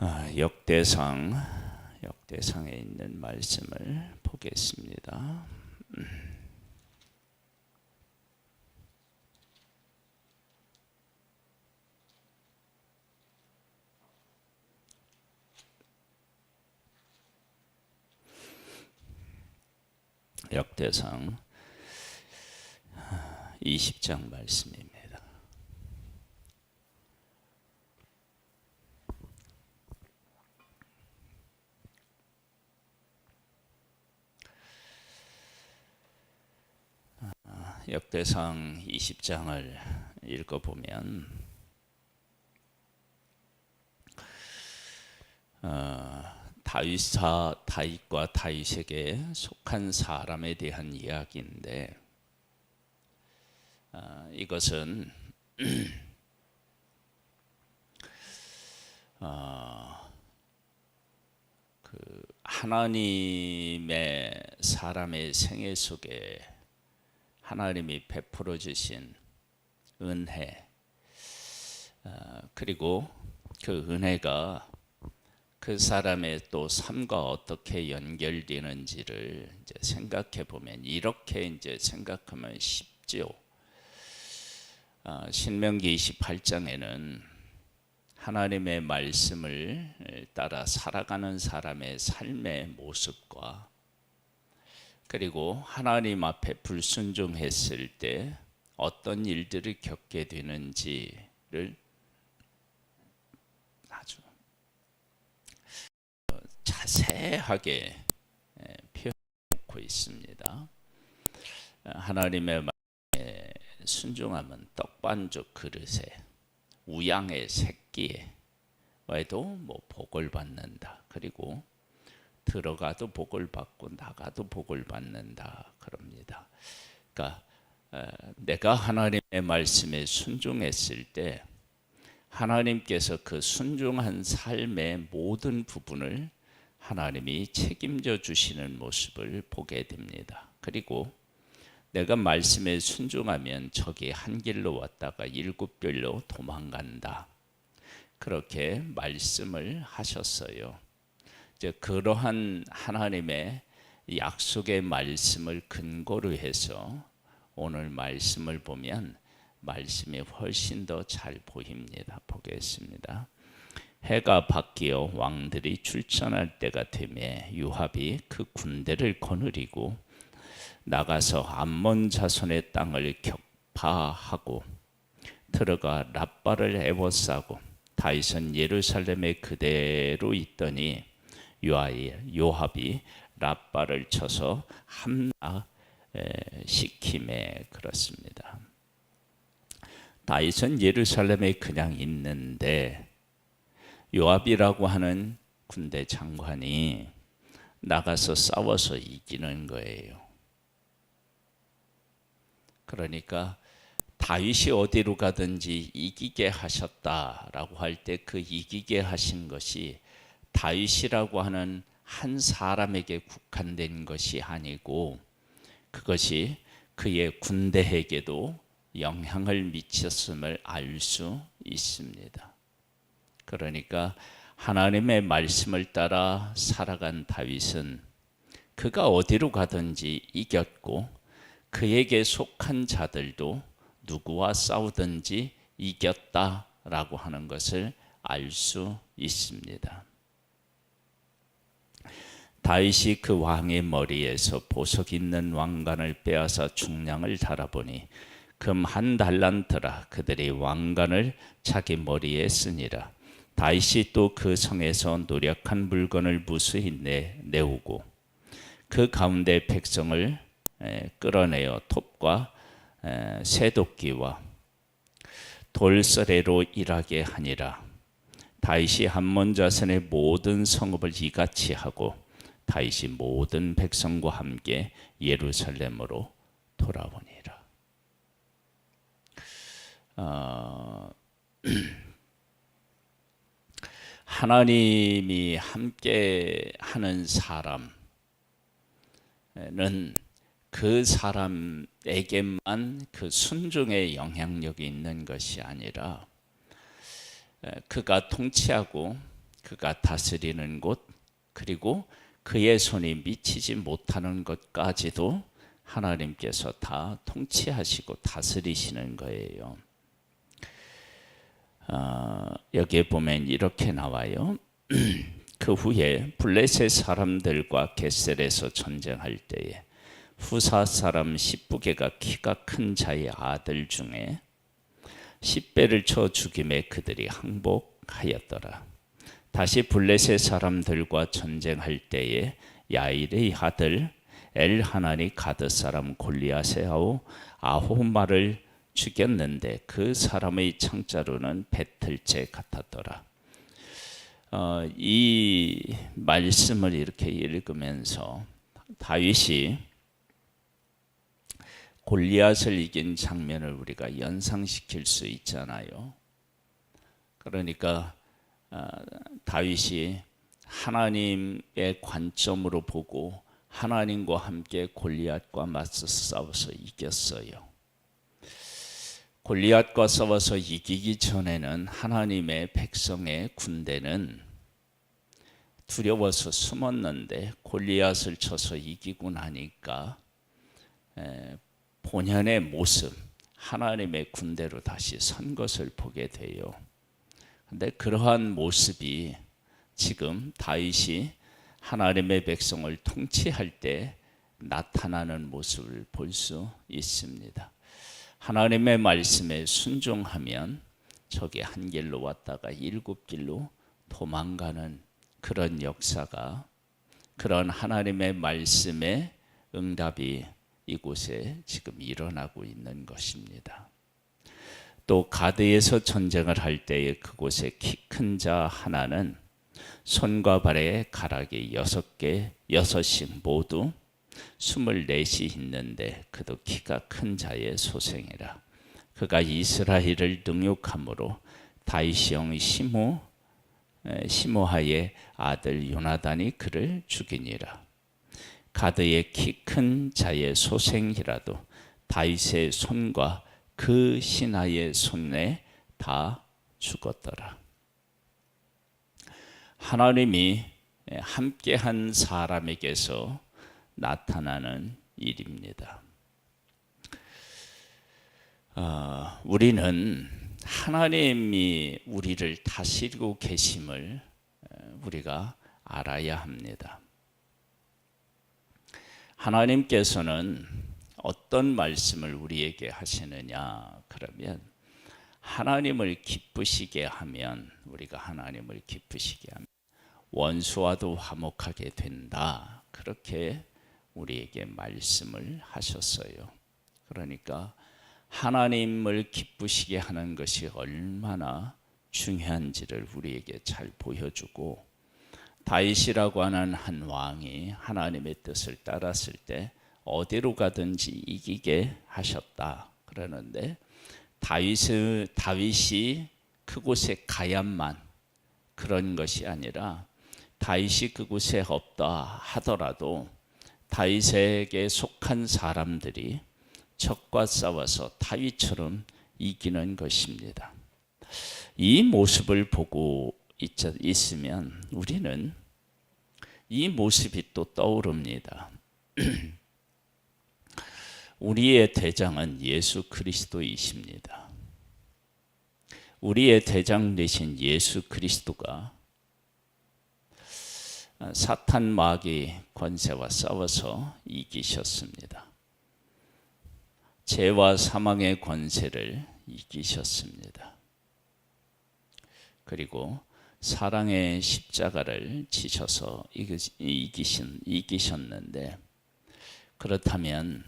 역대상에 있는 말씀을 보겠습니다. 역대상 20장 말씀입니다. 역대상 20장을 읽어보면 다윗과 다윗에게 속한 사람에 대한 이야기인데, 이것은 하나님의 사람의 생애 속에 하나님이 베풀어 주신 은혜, 그리고 그 은혜가 그 사람의 또 삶과 어떻게 연결되는지를 이제 생각해 보면, 이렇게 이제 생각하면 쉽죠. 신명기 28장에는 하나님의 말씀을 따라 살아가는 사람의 삶의 모습과, 그리고 하나님 앞에 불순종했을 때 어떤 일들을 겪게 되는지를 아주 자세하게 표현하고 있습니다. 하나님의 말씀에 순종하면 떡반죽 그릇에 우양의 새끼에 와도 뭐 복을 받는다. 그리고 들어가도 복을 받고 나가도 복을 받는다 그럽니다. 그러니까 내가 하나님의 말씀에 순종했을 때 하나님께서 그 순종한 삶의 모든 부분을 하나님이 책임져 주시는 모습을 보게 됩니다. 그리고 내가 말씀에 순종하면 적이 한 길로 왔다가 일곱 길로 도망간다. 그렇게 말씀을 하셨어요. 이제 그러한 하나님의 약속의 말씀을 근거로 해서 오늘 말씀을 보면 말씀이 훨씬 더 잘 보입니다. 보겠습니다. 해가 바뀌어 왕들이 출전할 때가 되매 요압이 그 군대를 거느리고 나가서 암몬 자손의 땅을 격파하고 들어가 랍바를 에워싸고 다윗은 예루살렘에 그대로 있더니 요압이 랍바를 쳐서 함락시킴에 그렇습니다. 다윗은 예루살렘에 그냥 있는데 요압이라고 하는 군대 장관이 나가서 싸워서 이기는 거예요. 그러니까 다윗이 어디로 가든지 이기게 하셨다라고 할 때 그 이기게 하신 것이 다윗이라고 하는 한 사람에게 국한된 것이 아니고 그것이 그의 군대에게도 영향을 미쳤음을 알 수 있습니다. 그러니까 하나님의 말씀을 따라 살아간 다윗은 그가 어디로 가든지 이겼고 그에게 속한 자들도 누구와 싸우든지 이겼다라고 하는 것을 알 수 있습니다. 다윗이 그 왕의 머리에서 보석 있는 왕관을 빼앗아 중량을 달아보니 금 한 달란트라. 그들이 왕관을 자기 머리에 쓰니라. 다윗이 또 그 성에서 노력한 물건을 무수히 내오고 그 가운데 백성을 끌어내어 톱과 새도끼와 돌서래로 일하게 하니라. 다윗이 암몬 자손의 모든 성읍을 이같이 하고 다윗이 모든 백성과 함께 예루살렘으로 돌아오니라. 하나님이 함께 하는 사람은 그 사람에게만 그 순종의 영향력이 있는 것이 아니라 그가 통치하고 그가 다스리는 곳, 그리고 그의 손이 미치지 못하는 것까지도 하나님께서 다 통치하시고 다스리시는 거예요. 여기에 보면 이렇게 나와요. 그 후에 블레셋 사람들과 겟셀에서 전쟁할 때에 후사 사람 십부게가 키가 큰 자의 아들 중에 10배를 쳐 죽임에 그들이 항복하였더라. 다시 블레셋 사람들과 전쟁할 때에 야일의 아들 엘하나니 가드 사람 골리앗의 아홉마를 죽였는데 그 사람의 창자루는 배틀째 같았더라. 이 말씀을 이렇게 읽으면서 다윗이 골리앗을 이긴 장면을 우리가 연상시킬 수 있잖아요. 그러니까 다윗이 하나님의 관점으로 보고 하나님과 함께 골리앗과 맞서 싸워서 이겼어요. 골리앗과 싸워서 이기기 전에는 하나님의 백성의 군대는 두려워서 숨었는데 골리앗을 쳐서 이기고 나니까 본연의 모습, 하나님의 군대로 다시 선 것을 보게 돼요. 근데 그러한 모습이 지금 다윗이 하나님의 백성을 통치할 때 나타나는 모습을 볼 수 있습니다. 하나님의 말씀에 순종하면 적이 한 길로 왔다가 7길로 도망가는 그런 역사가, 그런 하나님의 말씀의 응답이 이곳에 지금 일어나고 있는 것입니다. 또 가드에서 전쟁을 할 때에 그곳에 키 큰 자 하나는 손과 발에 가락이 6씩 모두 24이 있는데 그도 키가 큰 자의 소생이라. 그가 이스라엘을 능욕함으로 다윗의 형 시므하의 아들 요나단이 그를 죽이니라. 가드의 키 큰 자의 소생이라도 다윗의 손과 그 신하의 손에 다 죽었더라. 하나님이 함께한 사람에게서 나타나는 일입니다. 우리는 하나님이 우리를 다스리고 계심을 우리가 알아야 합니다. 하나님께서는 어떤 말씀을 우리에게 하시느냐? 그러면 하나님을 기쁘시게 하면, 우리가 하나님을 기쁘시게 하면 원수와도 화목하게 된다. 그렇게 우리에게 말씀을 하셨어요. 그러니까 하나님을 기쁘시게 하는 것이 얼마나 중요한지를 우리에게 잘 보여주고, 다윗이라고 하는 한 왕이 하나님의 뜻을 따랐을 때 어디로 가든지 이기게 하셨다. 그러는데 다윗이 그곳에 가야만 그런 것이 아니라, 다윗이 그곳에 없다 하더라도 다윗에게 속한 사람들이 적과 싸워서 다윗처럼 이기는 것입니다. 이 모습을 보고 있으면 우리는 이 모습이 또 떠오릅니다. 우리의 대장은 예수 그리스도이십니다. 우리의 대장 되신 예수 그리스도가 사탄 마귀 권세와 싸워서 이기셨습니다. 죄와 사망의 권세를 이기셨습니다. 그리고 사랑의 십자가를 지셔서 이기셨는데, 그렇다면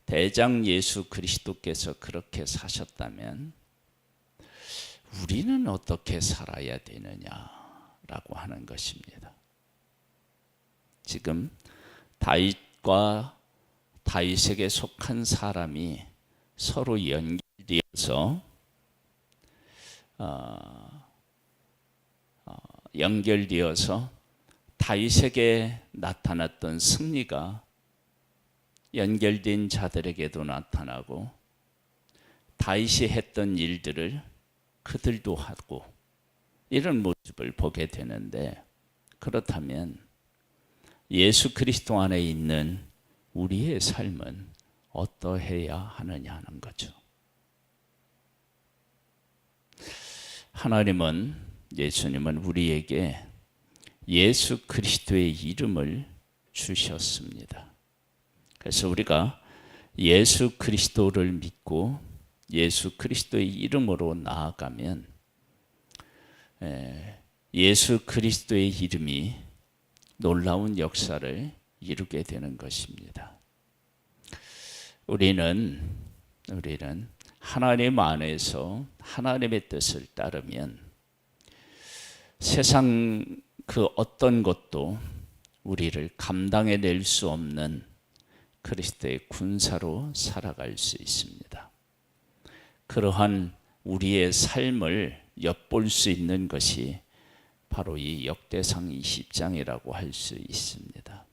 대장 예수 그리스도께서 그렇게 사셨다면 우리는 어떻게 살아야 되느냐라고 하는 것입니다. 지금 다윗과 다윗에게 속한 사람이 서로 연결되어서 다윗에게 나타났던 승리가 연결된 자들에게도 나타나고, 다윗이 했던 일들을 그들도 하고, 이런 모습을 보게 되는데, 그렇다면 예수 그리스도 안에 있는 우리의 삶은 어떠해야 하느냐 하는 거죠. 하나님은, 예수님은 우리에게 예수 그리스도의 이름을 주셨습니다. 그래서 우리가 예수 그리스도를 믿고 예수 그리스도의 이름으로 나아가면 예수 그리스도의 이름이 놀라운 역사를 이루게 되는 것입니다. 우리는 하나님 안에서 하나님의 뜻을 따르면 세상 그 어떤 것도 우리를 감당해낼 수 없는 그리스도의 군사로 살아갈 수 있습니다. 그러한 우리의 삶을 엿볼 수 있는 것이 바로 이 역대상 20장이라고 할 수 있습니다.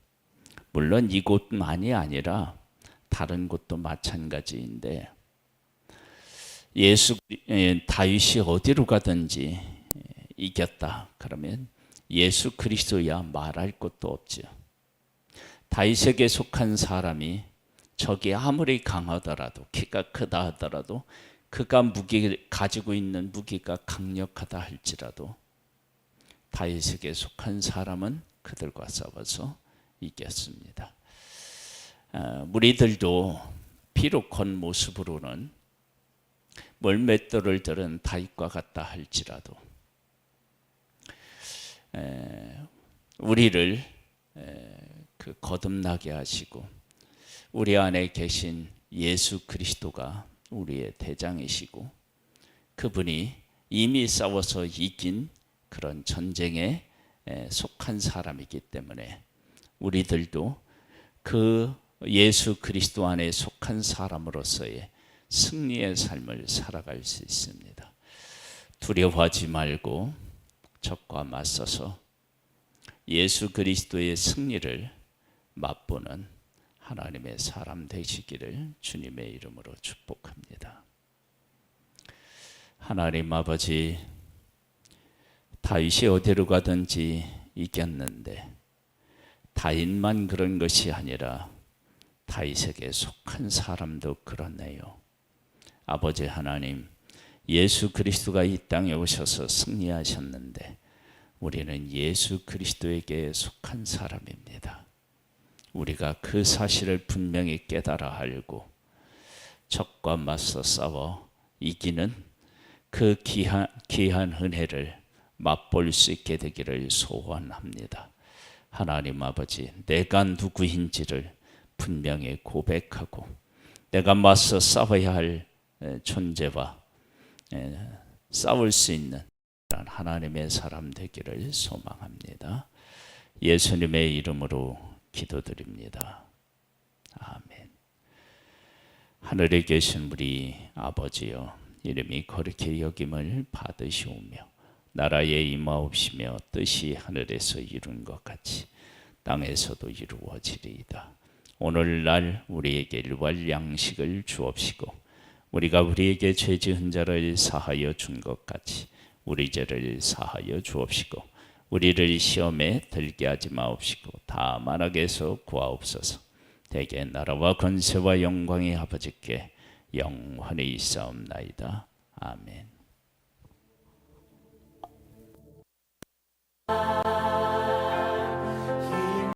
물론 이곳만이 아니라 다른 곳도 마찬가지인데, 다윗이 어디로 가든지 이겼다 그러면 예수 그리스도야 말할 것도 없죠. 다윗에게 속한 사람이 적이 아무리 강하더라도, 키가 크다 하더라도, 그가 가지고 있는 무기가 강력하다 할지라도 다윗에게 속한 사람은 그들과 싸워서 이겼습니다. 무리들도 비록 겉모습으로는 멀맷돌을 들은 다윗과 같다 할지라도 우리를 거듭나게 하시고 우리 안에 계신 예수 그리스도가 우리의 대장이시고 그분이 이미 싸워서 이긴 그런 전쟁에 속한 사람이기 때문에 우리들도 그 예수 그리스도 안에 속한 사람으로서의 승리의 삶을 살아갈 수 있습니다. 두려워하지 말고 적과 맞서서 예수 그리스도의 승리를 맛보는 하나님의 사람 되시기를 주님의 이름으로 축복합니다. 하나님 아버지, 다윗이 어디로 가든지 이겼는데 다윗만 그런 것이 아니라 다윗에게 속한 사람도 그렇네요. 아버지 하나님, 예수 그리스도가 이 땅에 오셔서 승리하셨는데 우리는 예수 그리스도에게 속한 사람입니다. 우리가 그 사실을 분명히 깨달아 알고 적과 맞서 싸워 이기는 그 귀한 은혜를 맛볼 수 있게 되기를 소원합니다. 하나님 아버지, 내가 누구인지를 분명히 고백하고 내가 맞서 싸워야 할 존재와 싸울 수 있는 하나님의 사람 되기를 소망합니다. 예수님의 이름으로 기도드립니다. 아멘. 하늘에 계신 우리 아버지여, 이름이 거룩히 여김을 받으시오며 나라에 임하옵시며 뜻이 하늘에서 이룬 것 같이 땅에서도 이루어지리이다. 오늘날 우리에게 일할 양식을 주옵시고 우리가 우리에게 죄 지은 자를 사하여 준 것 같이 우리 죄를 사하여 주옵시고 우리를 시험에 들게 하지 마옵시고 다만 악에서 구하옵소서. 대개 나라와 권세와 영광이 아버지께 영원히 있사옵나이다. 아멘.